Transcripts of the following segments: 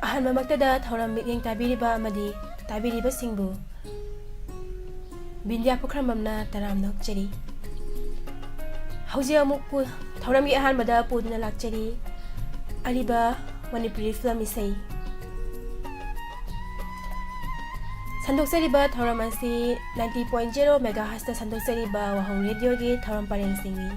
ꯑꯍꯥꯟꯕꯃꯛꯇꯗ ꯊꯧꯔꯝ ꯃꯤꯠꯌꯦꯡ ꯇꯥꯕꯤꯔꯤꯕ ꯑꯃꯗꯤ ꯇꯥꯕꯤꯔꯤꯕꯁꯤꯡꯕꯨ ꯕꯤꯟꯗ꯭ꯌꯥ ꯄꯨꯈ꯭ꯔꯝꯕꯝꯅ ꯇꯔꯥꯝꯅ ꯑꯣꯛꯆꯔꯤ꯫ ꯍꯧꯖꯤꯛ ꯑꯃꯨꯛ ꯊꯧꯔꯝꯒꯤ ꯑꯍꯥꯟꯕꯗ ꯄꯨꯗꯨꯅ ꯂꯥꯛꯆꯔꯤ ꯑꯔꯤꯕ ꯃꯅꯤꯄꯨꯔꯤ ꯐꯤꯂꯝ ꯏꯁꯩ꯫ ꯁꯟꯗꯣꯛꯆꯔꯤꯕ ꯊꯧꯔꯝ ꯑꯁꯤ 90.0 ꯃꯦꯒꯥꯍꯔꯠꯖꯇ ꯁꯟꯗꯣꯛꯆꯔꯤꯕ ꯋꯥꯍꯧ ꯔꯦꯗꯤꯑꯣꯒꯤ ꯊꯧꯔꯝ ꯄꯔꯦꯡꯁꯤꯡꯅꯤ꯫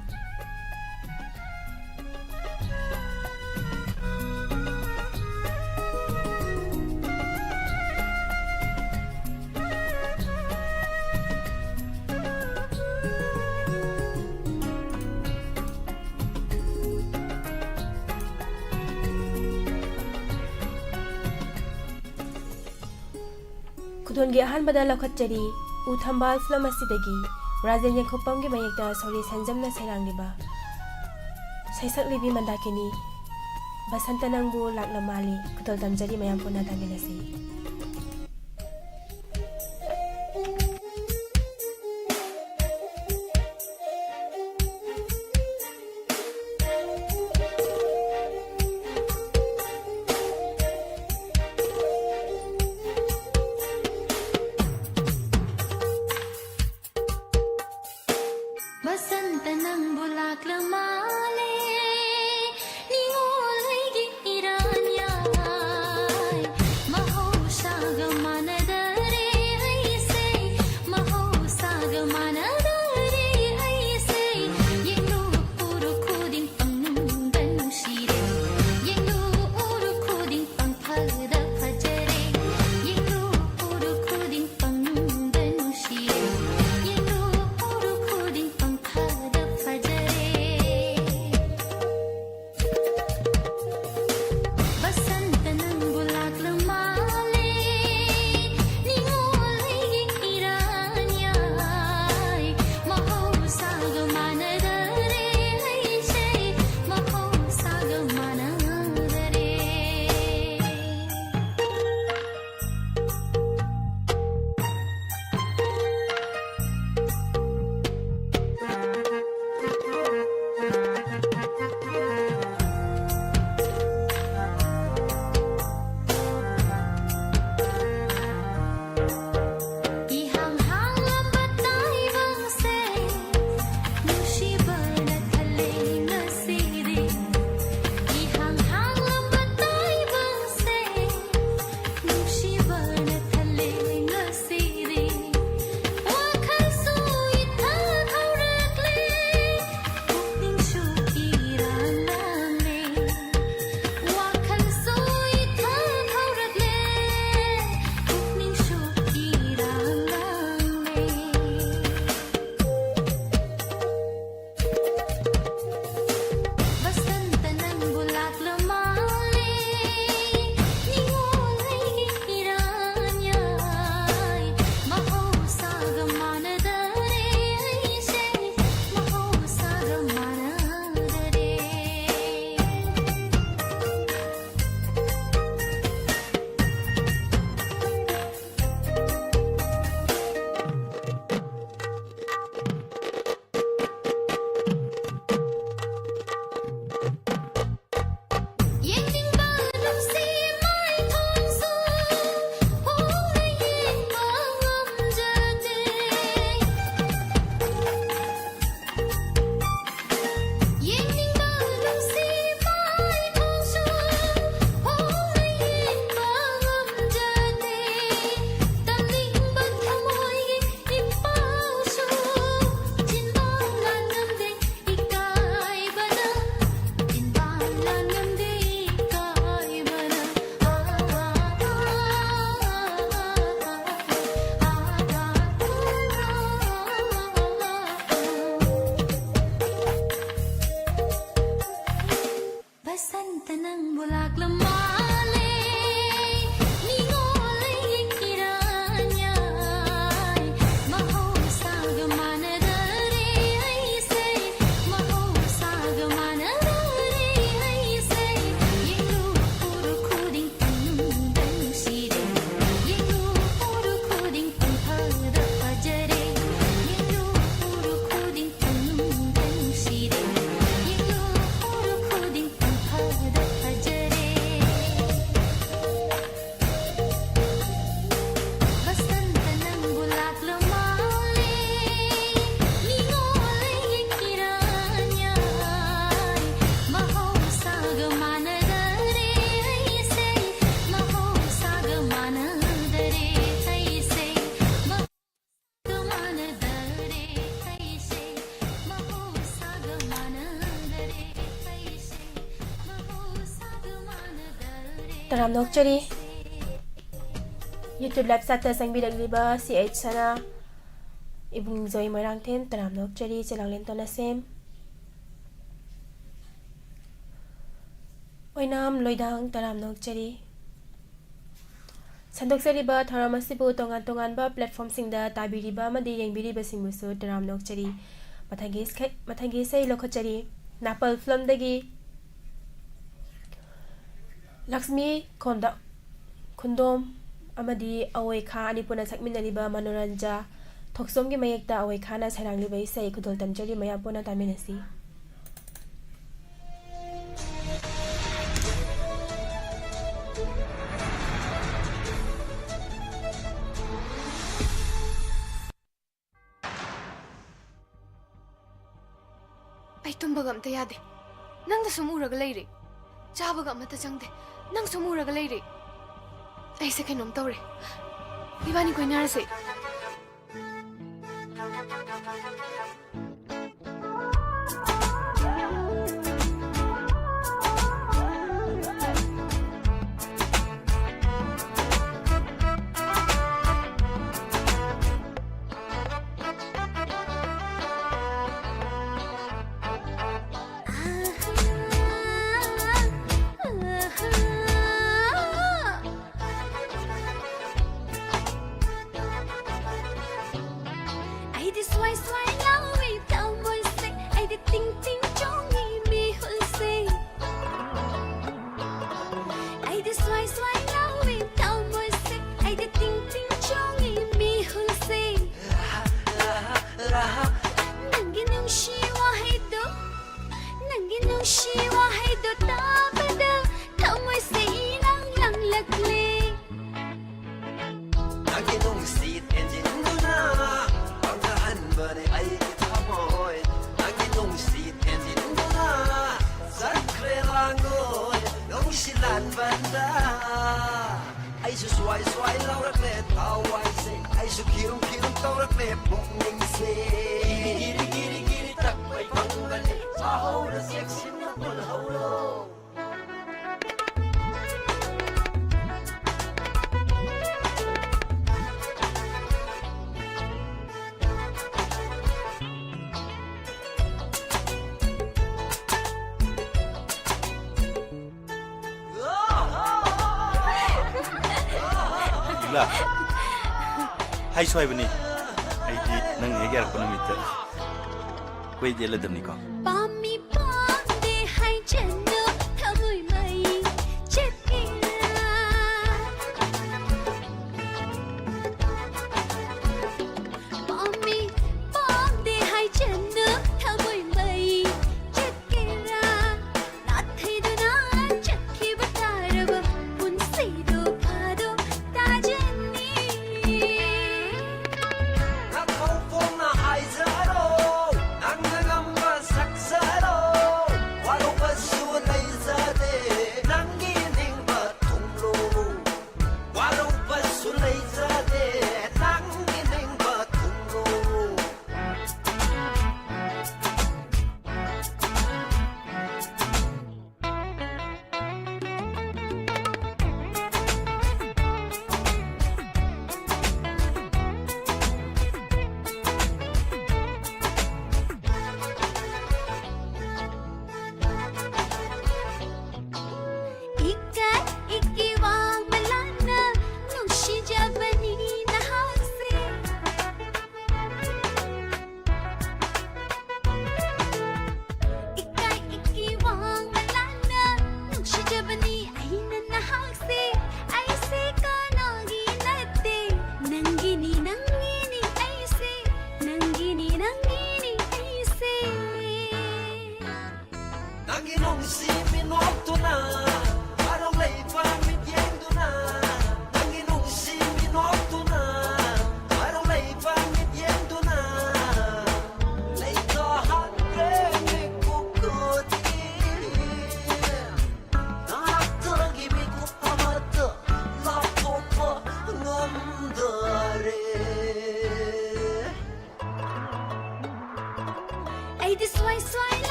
ꯈꯨꯗꯣꯟꯒꯤ ꯑꯍꯥꯟꯕꯗ ꯂꯧꯈꯠꯆꯔꯤ ꯎ ꯊꯝꯕꯥꯜ ꯐꯤꯂꯝ ꯑꯁꯤꯗꯒꯤ ꯔꯥꯖꯦꯟ ꯌꯦꯡꯈꯣꯛꯄꯝꯒꯤ ꯃꯌꯦꯛꯇ ꯁꯣꯔꯤ ꯁꯟꯖꯝꯅ ꯁꯩꯔꯥꯡꯂꯤꯕ ꯁꯩꯁꯛꯂꯤꯕꯤ ꯃꯟꯗꯥꯀꯤꯅꯤ ꯕꯁꯟꯇ ꯅꯪꯕꯨ ꯂꯥꯛꯂ ꯃꯥꯜꯂꯤ ꯈꯨꯗꯣꯜ ꯇꯝꯖꯔꯤ ꯃꯌꯥꯝ ꯄꯨꯟꯅ ꯇꯥꯃꯤꯟꯅꯁꯤ꯫ बसंत नंगबु लाक्ल माले निंगोल हैगी इरान्याय महौ Taram nokchari YouTube live sata sangbiragriba CH sana ibung joy moirang them taram nokchari chalanglen tona sem oinam loidang taram nokchari Sandoksariba Tharamasibu Tongan Tonganba platform singda tabiriba madi yengbiriba singbusu taram nokchari mathangi sei lokhachari Napal film dagi Lakshmi Konda Kundom amadi awai kha ani puna sakminariba manoranja thoksomgi mayekta awai khana sarangliba sei khudol tamchari maya puna taminasi Ay tumbaga amta yade nangda sumuraga leire chabaga amata changde nang sumuraga leire ay se kainom tawre ibani koinarase Hai soy bani ai di nang he gyar kono mit koi de ladam ni ko Pami pande hai chenno thamoi mai chekira Pami pande hai chenno thamoi mai chekira nathiduna chakhi bataraba punsido phado tajani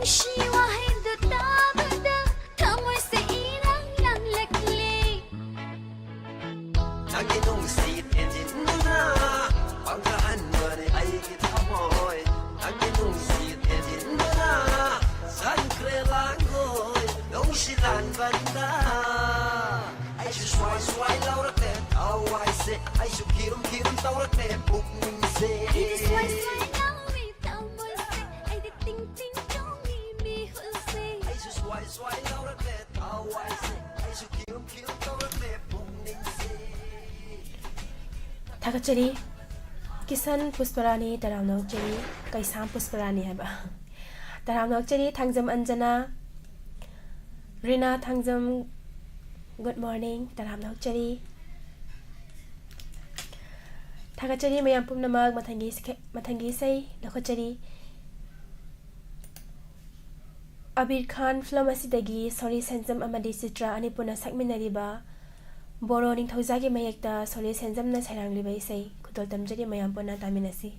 She Nagi nung sit engine na Pangkahan ba ni ay kitamoy Nagi nung sit engine na Sangkre langoy Nung silan banda Ay susway sway laura te Away se Ay sukirum kirum taura te Bukning se Ay sway sway lawi tamoy se Ay di ting ting chong mi hul se Ay susway sway laura te Away se Ay sukirum kirum taura te Bukning se Thakachari Kisan Pusparani Taramnok Chari Kaisam Pusparani haba Taramnok Chari Thangjam Anjana Rina Thangjam Good morning Taramnok Chari Thakachari mayam pumnamag mathangi sei lakhachari Abir Khan film asidagi Sorry Senjam amadi Citra ani puna sakminariba Boro ning thaujagi mayekta Sorry Senjam na sarangliba isei kutol tamjari mayam puna taminasi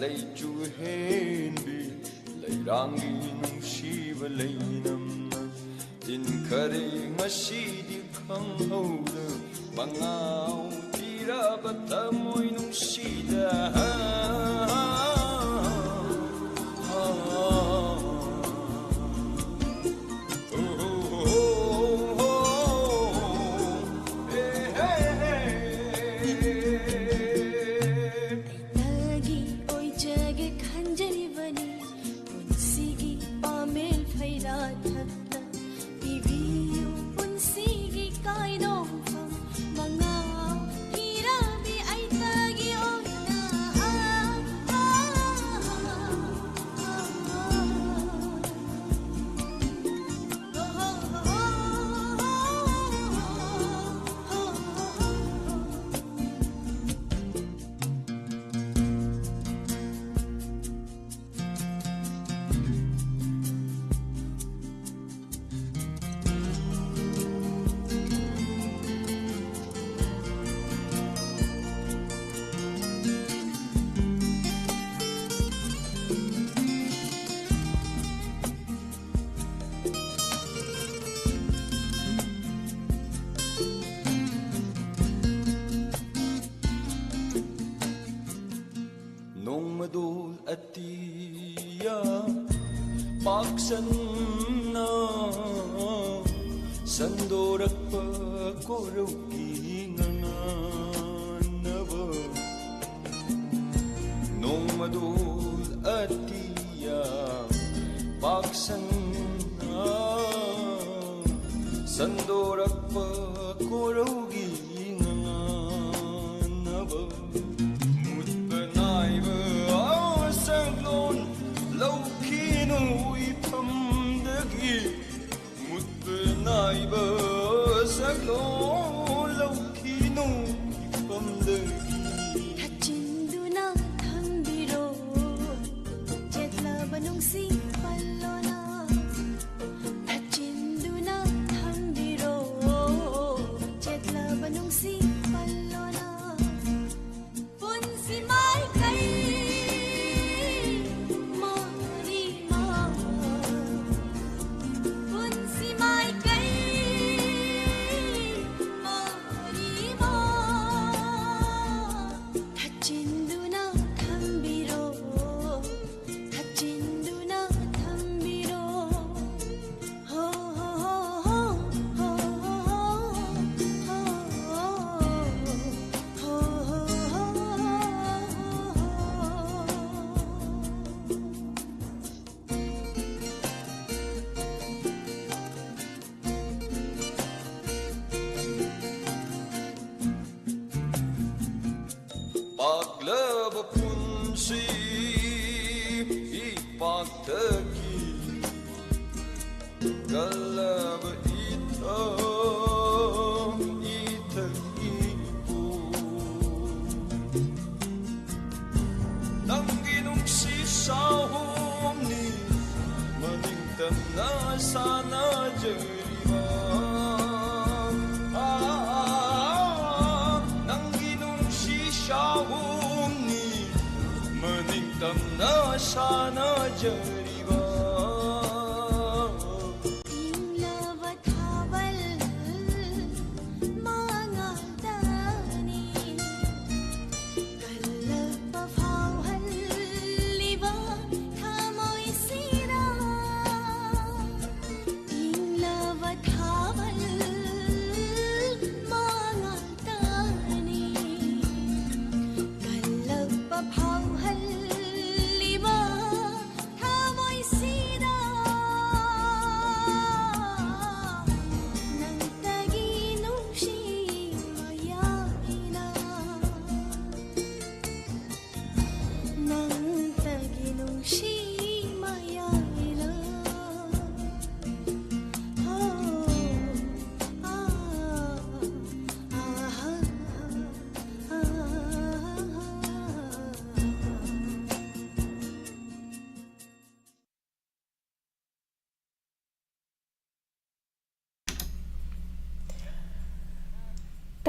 Lay chu hen bi lay rangi nung shiva lay nam tin kare ngasi di khang ho de bangau tira batamoy nung sida Paksanna sandorakpa koruki ngananava nomadul atiya paksanna sandorakpa koruki ngananava mutbanaiva asanglon Laukinu ipamdagi mutbenaiba saglo laukinu ipamdagi Hachinduna thambiro jetla banung sing pallona Hachinduna thambiro jetla banung sing pallona Punsi mai kai 사나저리가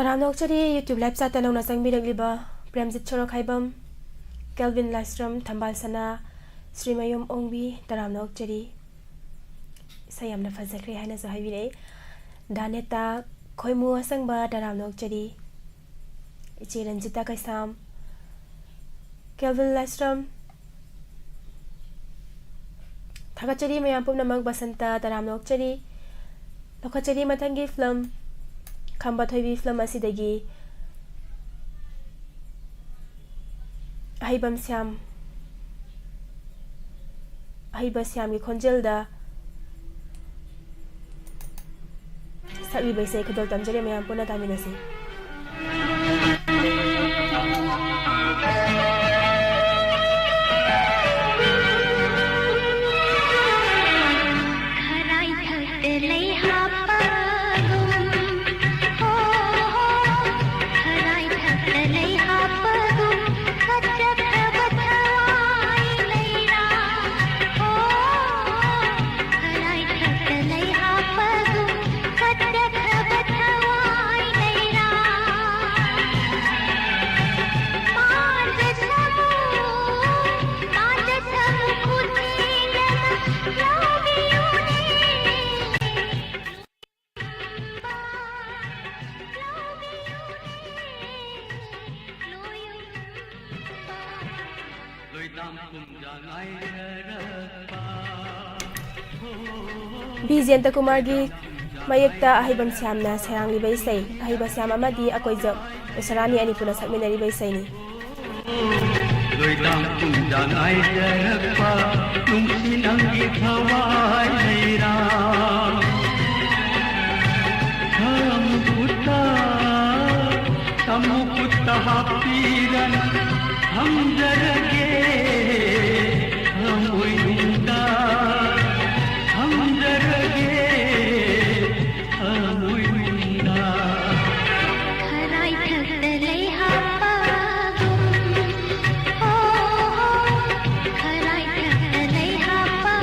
Taramnok chari YouTube live sa tanong na sang biragliba Premjit Choro Khaibam Kelvin Lystrom Thambal Sana Srimayum Ongbi Taramnok chari sayam na fazakri haina so haibire Daneta Khoimu asangba Taramnok chari Ichi Ranjita Kaisam Kelvin Lystrom Thagachari mayam pum namag basanta Taramnok chari Lokachari matangi film Kamba thoibi film asidagi Ahibam Syam gi khonjelda Sakri baisai khadol tamjare mayam puna taminasi Bijenta Kumargi Mayekta Ahibam Syamna Sarang Liba Esei Ahiba Syam amadi Akoijab Usarani Anipuna Sakminari Baisai ni Loidam Kunjang Ai Jarakpa Nungsinangi Thawai Leira Tham Putta Tamu Putta Hapiran Ham Jarage Ham Uinunda Ham Jarage Ham Uinunda Kharai thakdalai hapa Kharai thakdalai hapa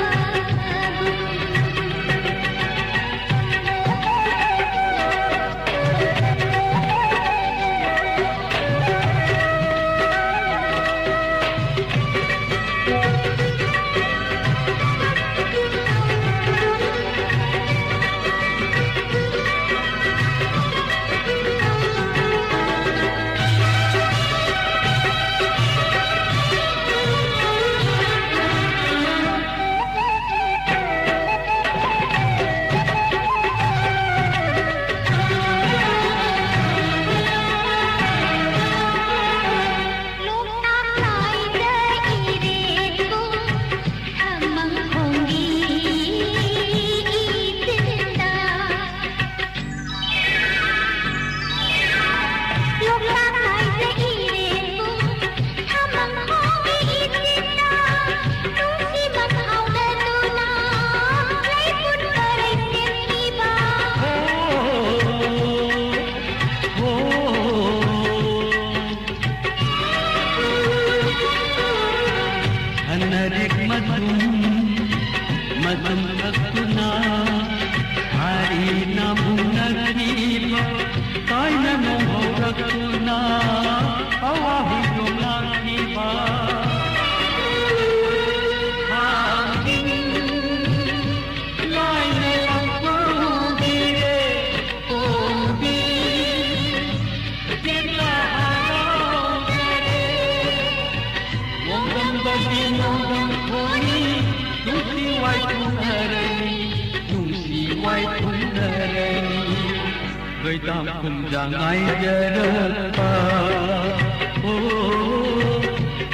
Goitam kumjang ai jarapa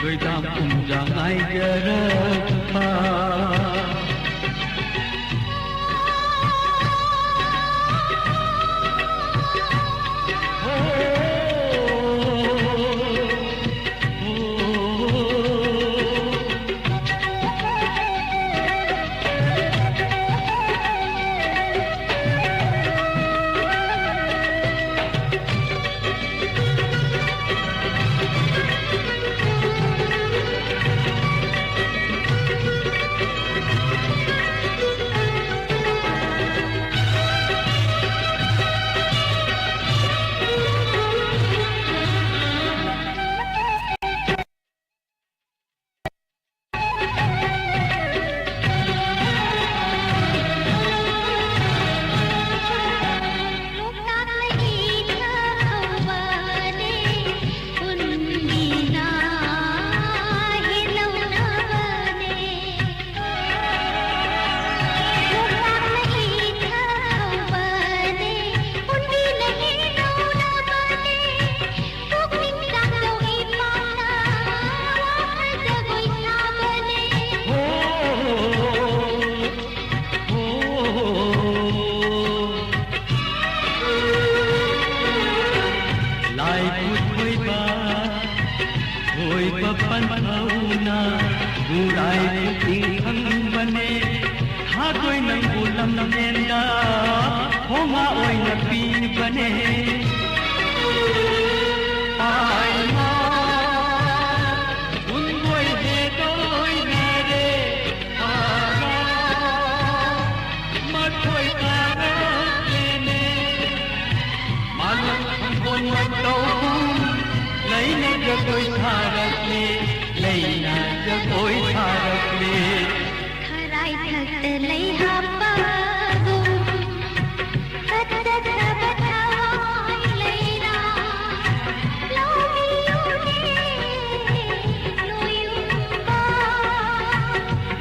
Goitam kumjang ai jarapa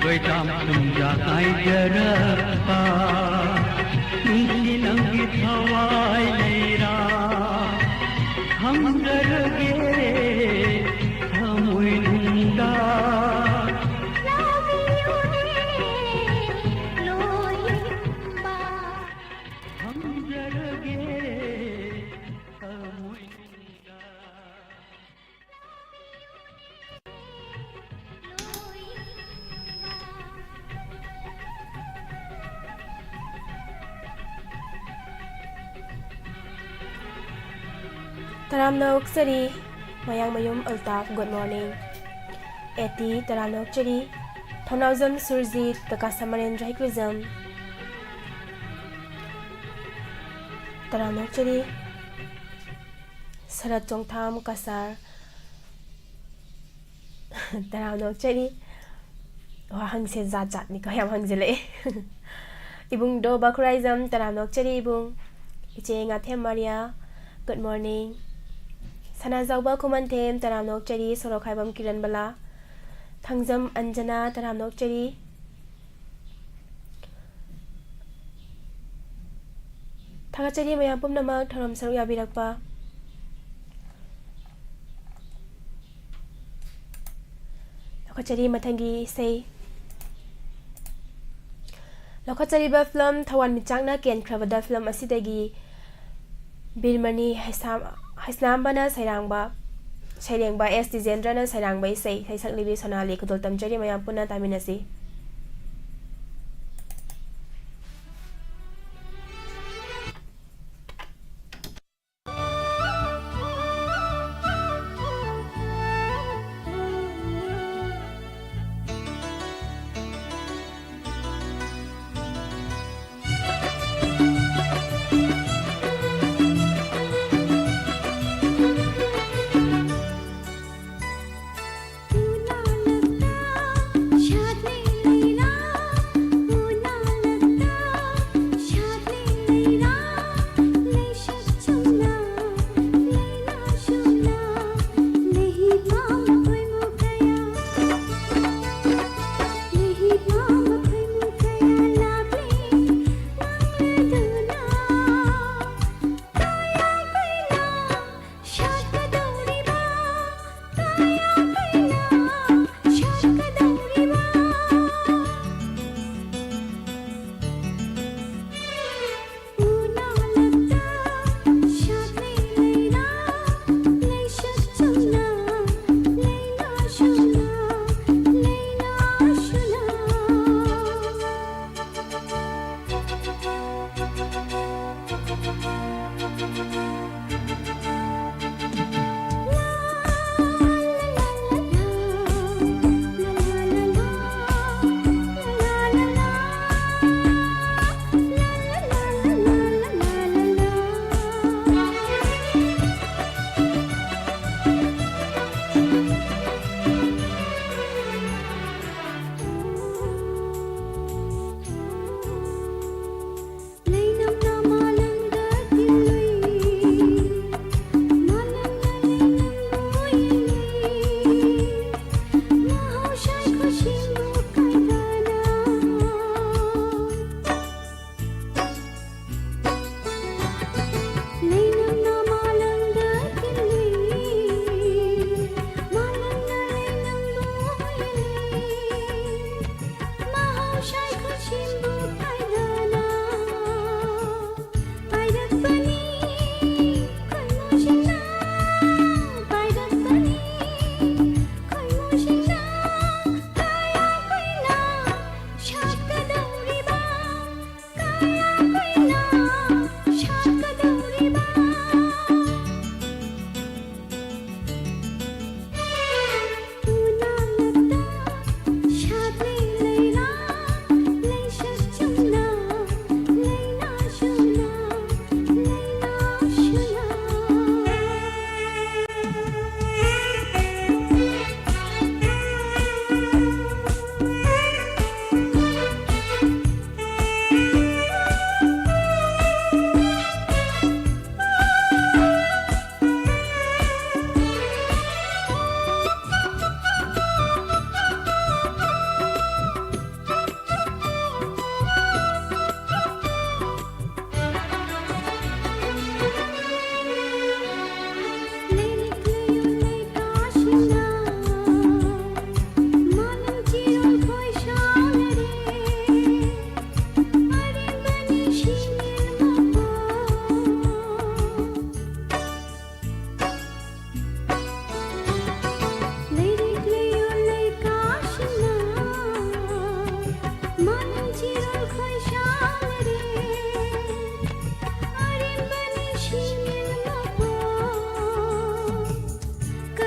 Goitam kumjang ai jarapa Nungsi nangi thawai leira Ham jarge thamui nunda Taramnok Sari, Mayang Mayum Altaf, good morning. Eti Taramnok Chari, Thonazam Surzit, Takasamarin Rahikrizam. Taramnok Chari, Sarat Chongtham Kasar. Taramnok Chari, Wahang se Zat ni kayam hang zile. Ibung Do Bakuraizam, Taramnok Chari Ibung, Iche Ngathem Maria, good morning. Sanazauba Kumantem, Taramnok Chari, Sorokhaibam Kiran Bala, Thangzam Anjana, Taramnok Chari, Thagachari Mayapum Namak, Taram Saruya Birakpa, Lokachari Matangi Esei, Lokachari Baflam, Tawan Michangna, Ken Kravada Film Asidagi, Bilmani Haisnambana Sairangba Sairangba S. Dizendrana Sairangba Esei Saisak Libi Sonali Kudul Tamjari Mayampuna Taminasi शादी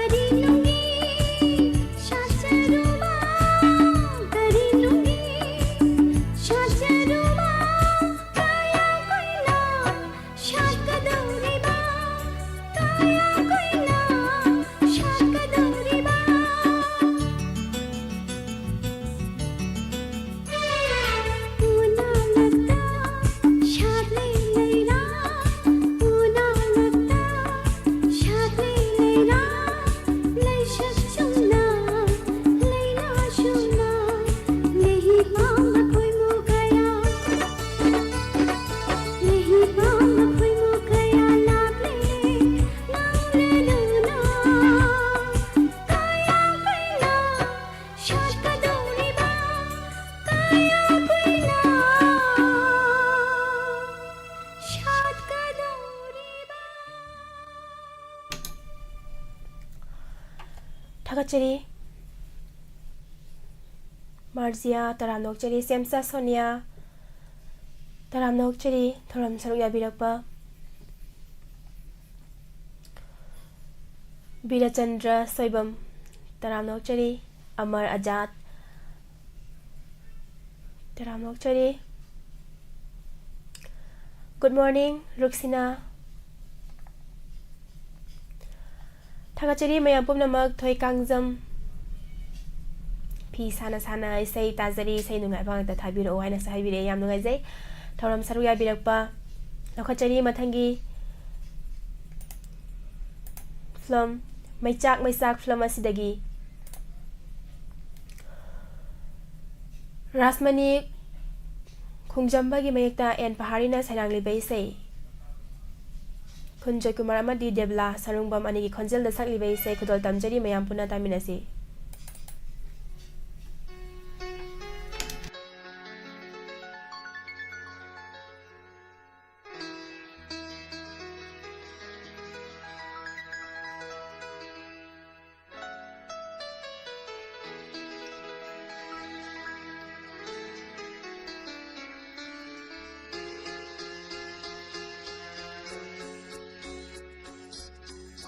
करी लूंगी शाचरुबा करी लूंगी शाचरुबा काया कोई ना शाक दौरीबा काया कोई ना शाक दौरीबा पूना लगता शादी लेना पूना लगता शादी लेना ले शक्चुना लेना शुना नहीं पाऊं कोई मुगया नहीं पाऊं कोई मुगया लागे नाले लूना काया कोई ना शाक दौरीबा काया कोई ना शाक दौरीबा थागतचरी मार्जिया तरामनोकचरी सेमसा सोनिया तरामनोकचरी थोरम सरुक याबिरकपा बीरचंद्र सोइबम तरामनोकचरी अमर आजाद तरामनोकचरी गुड मॉर्निंग रुक्सिना थागतचरी मयाम पुमनमक थोय कांगजम फी साना साना इसै ताजरी इसै नुंगाइबा ngakta thabiro haina sa haibire yam nungaijai thoram saru yabirakpa lokhachari mathangi film maisak film asidagi rasmani khungjambagi mayekta en paharina sairangli baisai Kunjoy Kumar amadi Debla sarungbam anigi khonjel da sakli baisai khudol tamjari mayam puna taminasi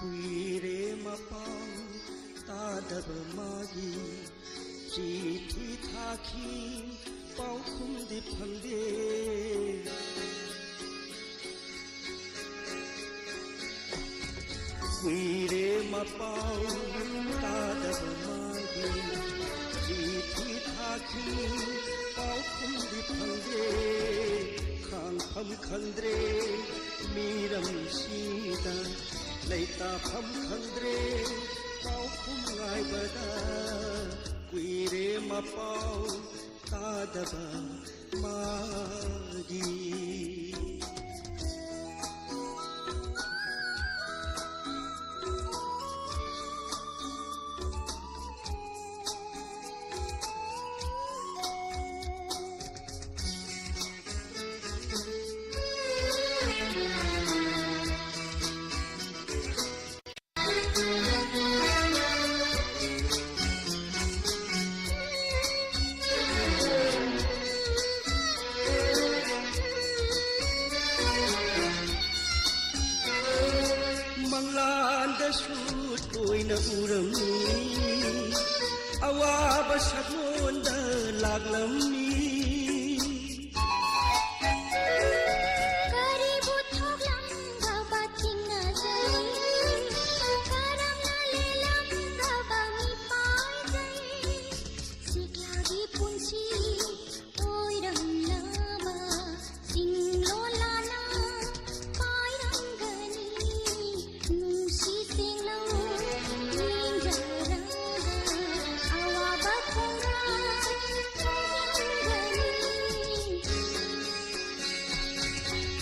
Kuire mapau tadaba magi chithi thaki pau khumdi phangde Kuire mapau tadaba magi chithi thaki pau khumdi phangde khang pham khandre miram sida Leita pham khandre pau khum ngai bada kuire ma pau tadaba magi Toina urami awaba shamonda laglamni Karibu thoglam gaba tinga jai karam na lelam gaba mi pai jai siklagi punsi oi ram laba singlo lana pai rangani nusi singlo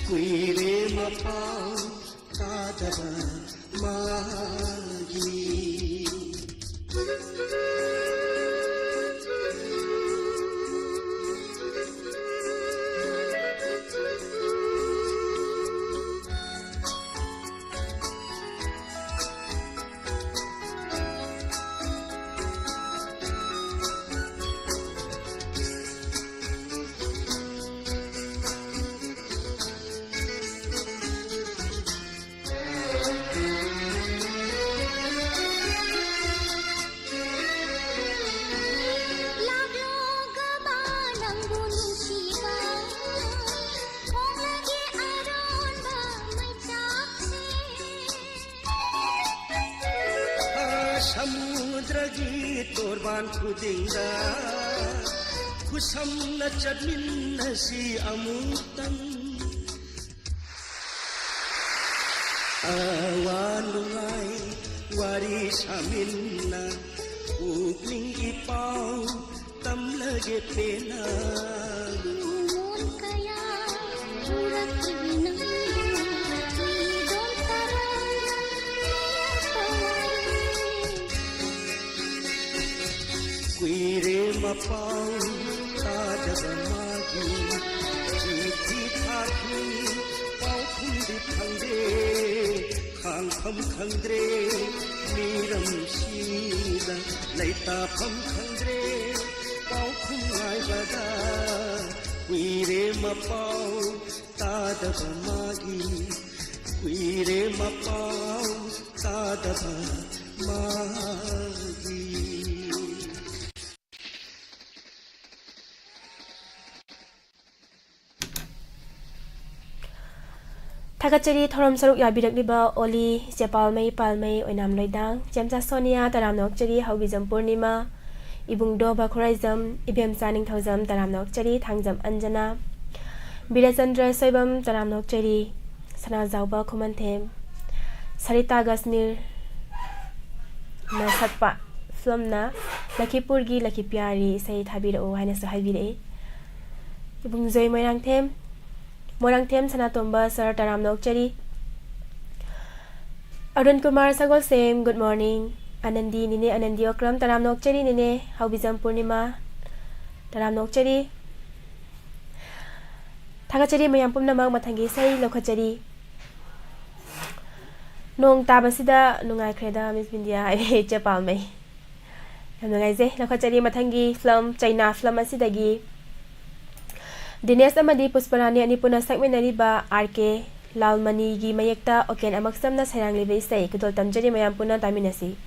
kuire ma pau tadaba magi समुद्रगी तोरबान खुदिंगा खुसमना चटमिन्नसी अमुक्तंग awanungai wari saminna upling ipau tamlage pena mon kaya urak kibina idon taranga kuire mapau tadamagi chithi thaki pau khundi khangde khang pham khangdre miram sida laita pham khangdre pau khungai bada kuire mapau tadamagi kuire mapau tadamagi Thakachari thorom saruk yabirakliba oli jepalmei palmei oinam loidang jamja sonia taramnok chari hawbijam purnima ibung doba khoraizam ibem saning thauzam taramnok chari thangjam anjana birachandra soibam taramnok chari sana jawba khumanthem sarita gasmir na satpa flomna lakhipurgi lakhipyari sei thabiro haina so haibire ibung joy moirangthem Morangthem Sanatomba Sir Taramnok Chari Arun Kumar Sagol Sem good morning Anandi Nine Anandi Okram Taramnok Chari Nine Haubijam Purnima Taramnok Chari Thakachari Mayam Pumnamak Mathangi Sei Lokhachari Nong Tabasida Nungai Kreda Miss Bindia Ai Japalmei Nungai Ze Lokhachari Mathangi Flum China Flum Asidagi Dinesh amadi Pusparani ani puna sakmenariba RK Lalmani gi mayekta oken amaksamna sayanglibe isai kudol tamjari mayam puna taminasi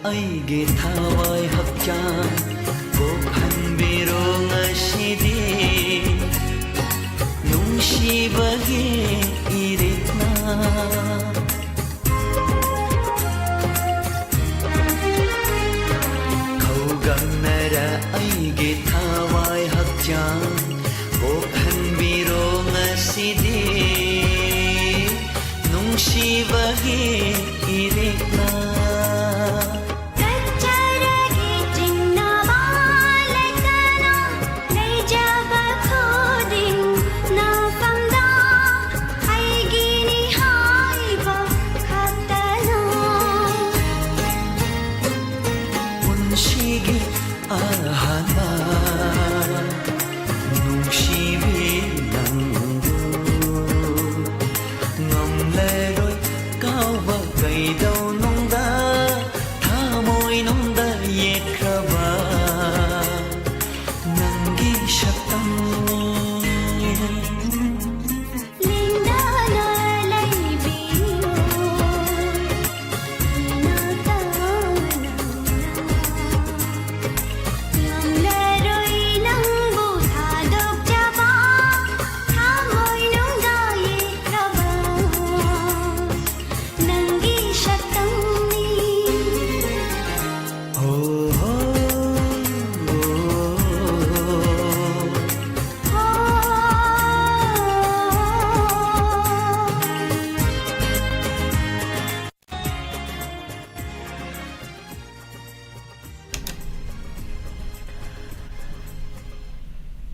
ꯑꯩꯒꯤ ꯊꯋꯥꯏ ꯍꯛꯆꯥꯡ ꯀꯣꯛꯍꯟꯕꯤꯔꯣ ꯉꯁꯤꯗꯤ ꯅꯨꯡꯁꯤꯕꯒꯤ 이랬나 거강나라 아이게 타와의 학장 복한비로 ngasi디 농시바히 이랬나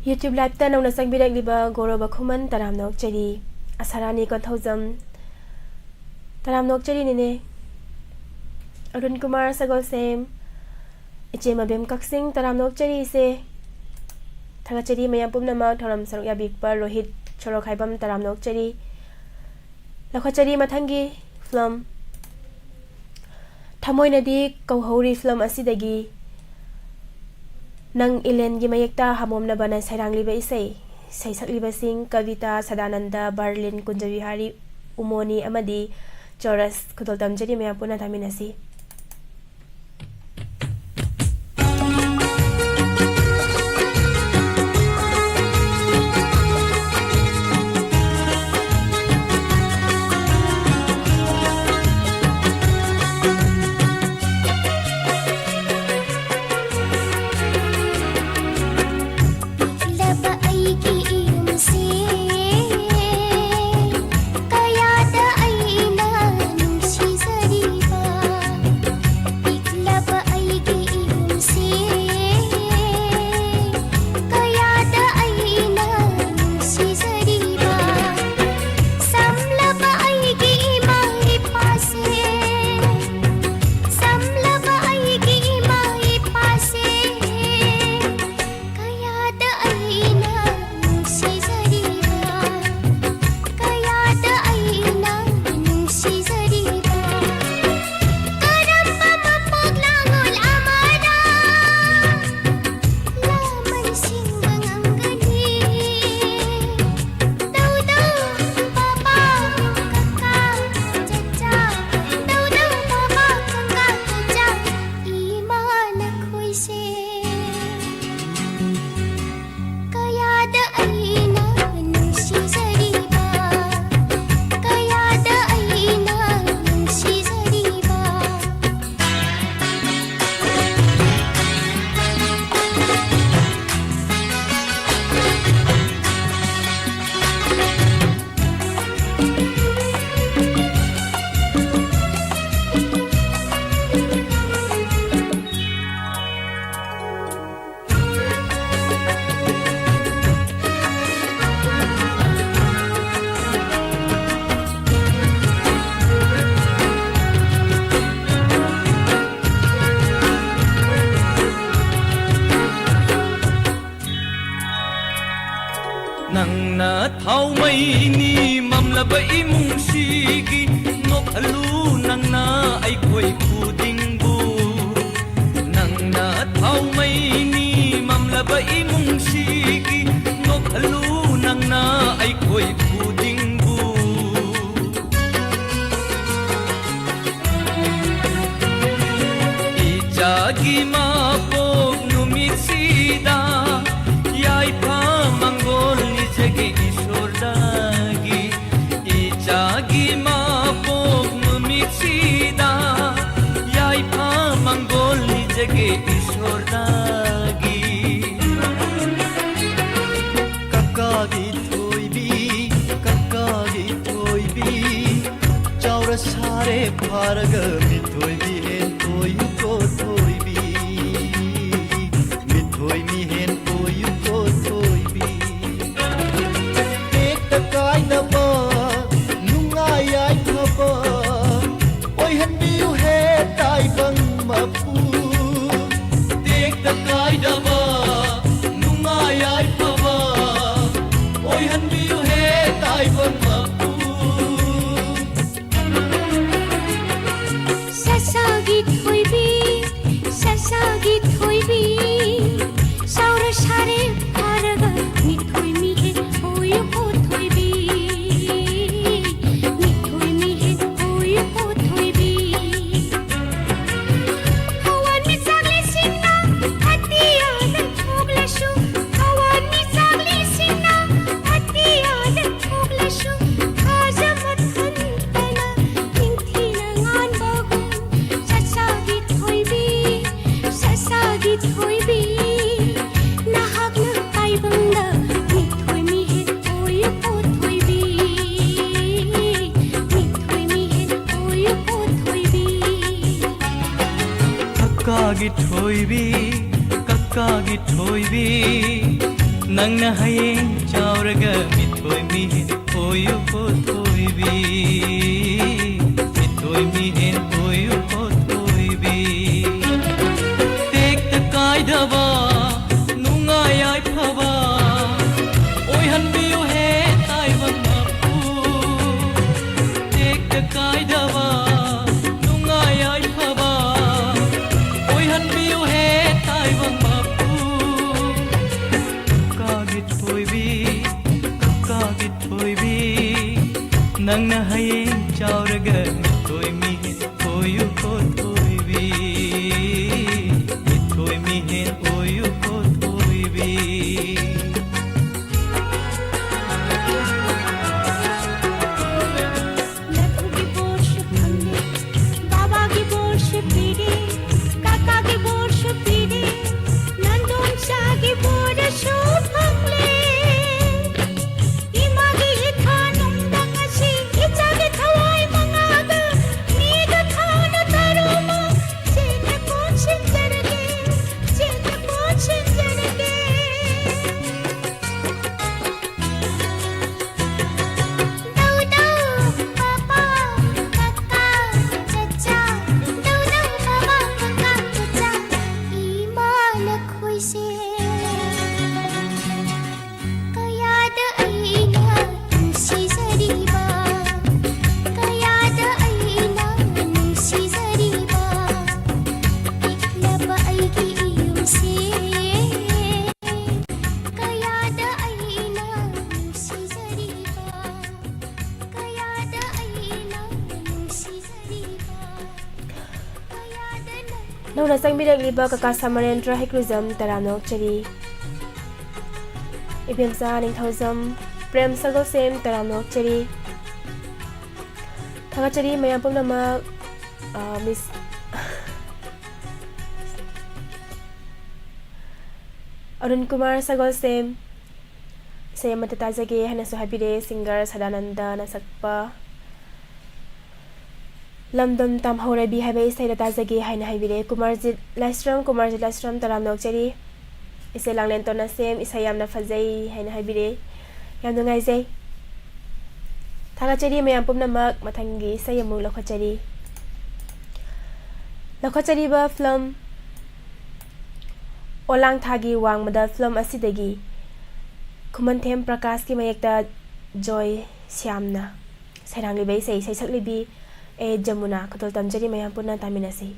YouTube live ta nong na sangbirek liba goroba khuman taram nok cheri asarani ko thaujam taram nok cheri ne Arun Kumar Sagol Sem iche mabem kaksing taram nok cheri se thaga cheri mayam pumna ma thoram saruk ya big par Rohit choro khaibam taram nok cheri lakha cheri mathangi film thamoi nadi kauhori film asidagi nang ilen gi mayekta hamom na bana sairang liba isei saisak liba sing kavita sadananda barlin kunjavihari umoni amadi choras khudol tamjeri me apuna thaminasi nangna thau mai ni mamlaba imung sigi nokhalu nangna ai khoi khuding bu nangna thau mai ni mamlaba imung sigi nokhalu nangna ai khoi khuding bu ꯅꯤꯖꯒꯦ ꯏꯁꯣꯔꯗꯒꯤ ꯏꯆꯥꯒꯤ ꯃꯄꯣꯛ ꯅꯨꯃꯤꯠꯁꯤꯗ ꯌꯥꯏꯐ ꯃꯪꯒꯣꯜ ꯅꯤꯖꯒꯦ ꯏꯁꯣꯔꯗꯒꯤ ꯀꯀꯥꯒꯤ ꯊꯣꯏꯕꯤ ꯆꯥꯎꯔ ꯁꯥꯔꯦ ꯐꯥꯔꯒ ꯃꯤꯊꯣꯏ ꯃꯤꯍꯦꯟ ꯑꯣꯏꯌꯨꯀꯣ ꯊꯣꯏꯕꯤ ꯃꯤꯊꯣꯏ ꯃꯤꯍꯦꯟ ꯑꯣꯏꯌꯨꯀꯣ ꯊꯣꯏꯕꯤ ꯇꯦꯛꯇ ꯀꯥꯏꯅꯕ ꯅꯨꯡꯉꯥꯏ ꯌꯥꯏꯐꯕ ꯑꯣꯏꯍꯟꯕꯤꯌꯨ ꯍꯦ ꯇꯥꯏꯕꯪ ꯃꯄꯨ ꯇꯦꯛꯇ ꯀꯥꯏꯗꯕ ꯅꯨꯡꯉꯥꯏ ꯌꯥꯏꯐꯕ ꯑꯣꯏꯍꯟꯕꯤꯌꯨ ꯍꯦ ꯇꯥꯏꯕꯪ ꯃꯄꯨ Sasagi thoibi saura share paraga mi thoi mi he hoyu ko thoibi mi thoi mi he hoyu ko thoibi hawan mi sagli sinna hatiya na thogla shu hawan mi sagli sinna hatiya na thogla shu khaja mat khantana tinthina ngan bagu sasagi thoibi nahak na taibangda mi thoi mi he hoyu ko thoibi mi thoi mi he hoyu ko thoibi kakagi thoibi nangna hayeng chauraga mithoi mi hoyu ko thoibi mithoi mi hoyu ko thoibi tekta kaidaba nungai ai phaba oihanbiyu he taibang mapu tekta kaidaba nungai ai phaba oihanbiyu he taibang mapu kakagi thoibi nangna hayeng chauraga mithoi mi hoyu ko thoibi mithoi mi hoyu ko thoibi Lakhu ki borsh phande baba ki borsh pide kaka ki borsh pide nandon cha ki borsh phangle imagi thanum dangasi ichage thawai mangaga niga thana taruma chene pochin jarage dau dau papa kaka chacha dau dau papa kaka chacha ima lakhoi se kayada aina nungsi zariba kayada aina nungsi zariba iklaba aigi iyum se kayada aina nungsi zariba kayada aina nungsi zariba kayada Nona sangbirakliba kaka Samarendra Hekrizam taranok chari Ibimsa ningthauzam Prem Sagosem taranok chari Thagachari mayam pumnamak Miss Arun Kumar Sagosem Saya matatazage hana suhabire singer Sadananda nasakpa Lamdam tam horabi haibe isai tatazage haina haibire Kumarjit Lastram taramnok chari Isai langlen tona sem isai yamna fazai haina haibire Yam nungai zai Thagachari mayam pumnamak mathangi isai amuk lakhachari ba film Olang thagi wangmada film asidagi Khumanthem Prakash ki mayekta Joy Syamna Sairangli bai sei saisaklibi e Jamuna khatol tamjari mayam punna taminasi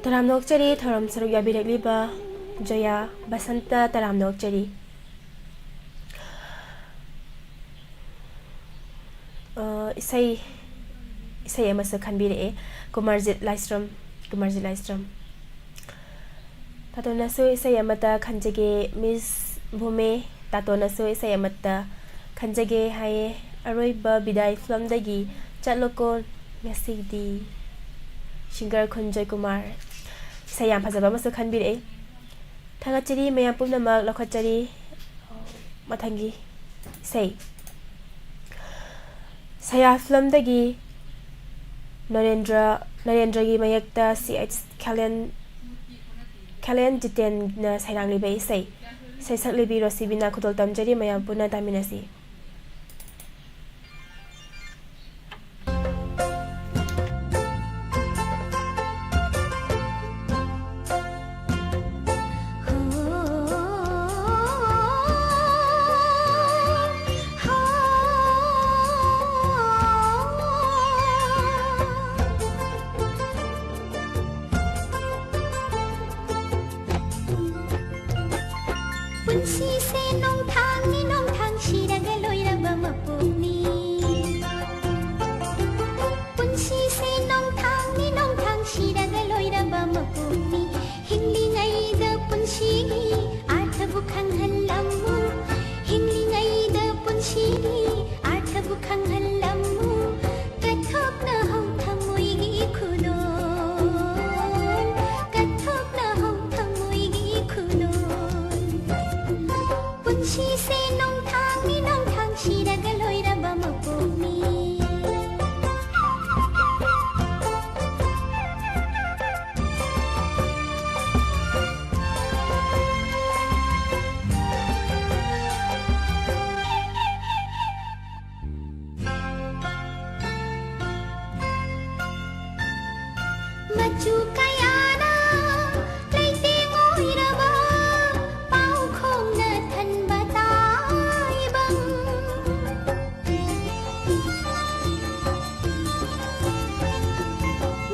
Taram nokchari thoram saruk yabirekliba Jaya Basanta taram nokchari. Isai amasa khanbire Kumarjit Laistram Tatonasu isai amata khanjage Miss Bhume Tatonasu isai amata khanjage haye Ariba bidai film dagi chatloko ngasidi singer Khunjoy Kumar sayam phajaba masu khanbire thagachiri mayam pumnamak lokhachari mathangi sei saya film dagi Narendra gi mayakta CH Kalian Jiten na sairang libe sei sak libi rosibina khudol tamjari mayam puna taminasi Punsi se nong thang shiraga loiraba mapuni Punsi se nong thang मचु कयाना लेते मोइरबा पाउ खोंगना थन बताइबं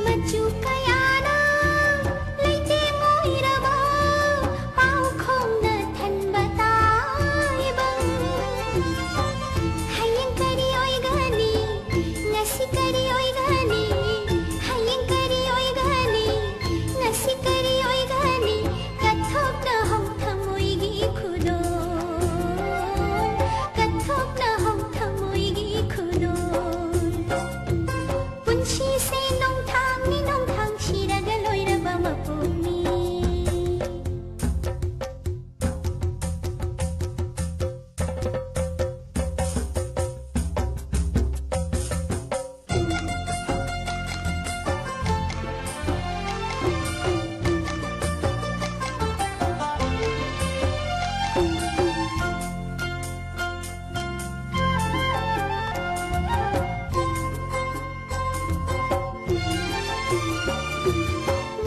मचु कयाना लेते मोइरबा पाउ खोंगना थन बताइबं हयंग करी ओइगनी ngasi kari oigani hayeng kari oigani ngasi kari oigani kathok na hong thamoi gi khudo kathok na hong thamoi gi khudo punchi se nong thang shiraga loiraba mapuni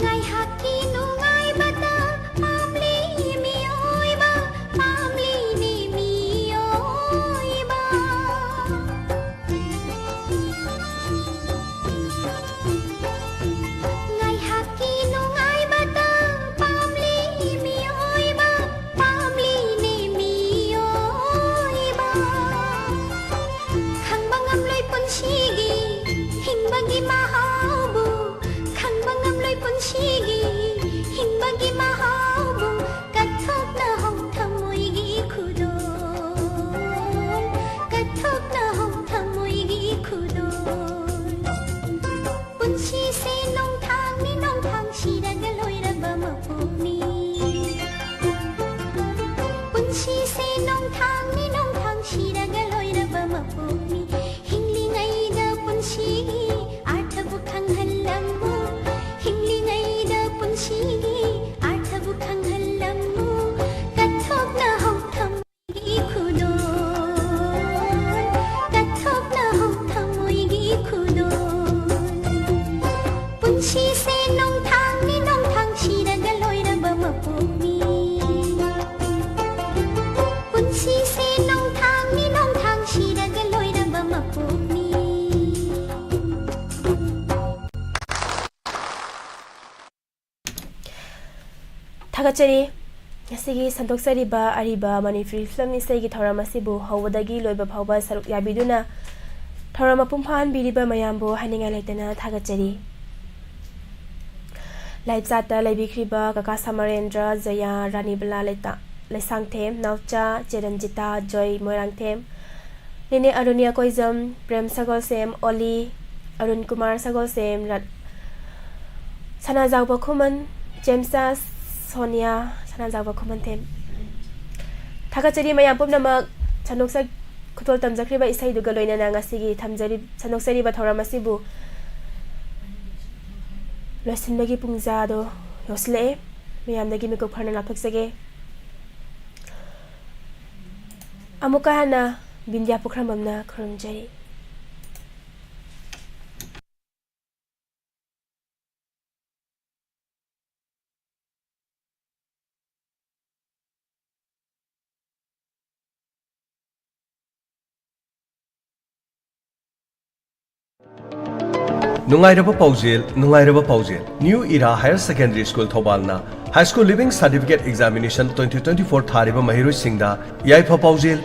ngai haki nu ngai bata pamli mi oiba pamli ni mi oiba ngai haki nu ngai bata pamli mi oiba pamli ni mi oiba khang bangam loi punshigi hingbagi mahabu khang bangam loi punshigi hingbagi mahabu kathok na hong thamoi gi khudo kathok na hong thamoi gi khudo punshi se nong thang shiraga loiraba mapuni punshi se nong thang shiraga loiraba mapuni hinglingai da punshigi arthabu khanghallammu hinglingai da punshigi arthabu khanghallammu kathok na hong thamoi gi khudo kathok na hong thamoi gi khudo punshi se nong thang shiraga loiraba mapuni punshi se nong thang shiraga loiraba mapuni थागतचरी ngasiगी sandoksariba ariba Manipuri film Esei thoram asibu hawdagi loiba phawba saruk yabiduna thoram apumhan biriba mayambo haninga leitana थागतचरी लाइपजाता लाइबिख्रिबा काका समरेंद्र जया रानीबला लेता लेसांगथेम नावचा चिरंजिता जय मोरांगथेम लिने अरुणिया कोइजम प्रेम सगोलसेम ओली अरुण कुमार सगोलसेम सना जावबा खुमन जेम्सा सोनिया सना जावबा खुमन them थागतचरी मयाम पुमनमक सनोक्सा खुतोल तमजख्रिबा इसै दुगा लोइना ngasiगी thamjari sanoksariba thoram asibu loisinbagi pungja do yosle miyamdagi mikok pharna laphaksage amuka hana bindya pukramamna khurumjari Nungairaba Paujel New Era Higher Secondary School Thobalna High School Living Certificate Examination 2024 Thariba Mahiroi Singda Yaifa Paujel